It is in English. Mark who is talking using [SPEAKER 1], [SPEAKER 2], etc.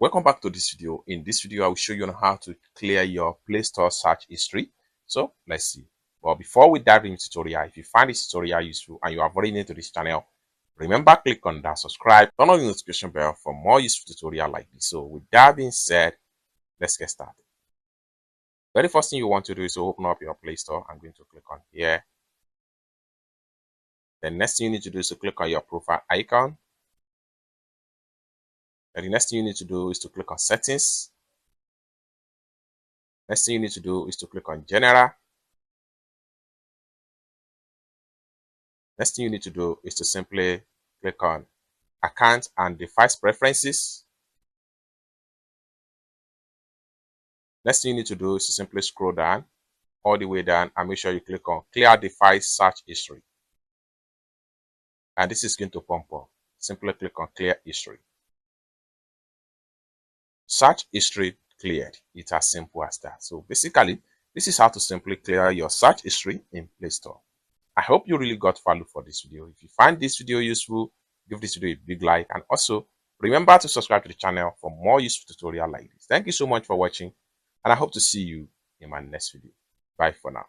[SPEAKER 1] Welcome back to this video. In this video, I will show you on how to clear your Play Store search history. So let's see. But before we dive into the tutorial, if you find this tutorial useful and you are very new to this channel, remember click on that subscribe, turn on the notification bell for more useful tutorial like this. So with that being said, let's get started. Very first thing you want to do is to open up your Play Store. I'm going to click on here. The next thing you need to do is to click on your profile icon. And the next thing you need to do is to click on settings. Next thing you need to do is to click on general. Next thing you need to do is to simply click on account and device preferences. Next thing you need to do is to simply scroll down all the way down and make sure you click on clear device search history. And this is going to pump up. Simply click on clear history. Search history cleared. It's as simple as that. So basically, this is how to simply clear your search history in Play Store. I hope you really got value for this video. If you find this video useful, give this video a big like, and also remember to subscribe to the channel for more useful tutorial like this. Thank you so much for watching, and I hope to see you in my next video. Bye for now.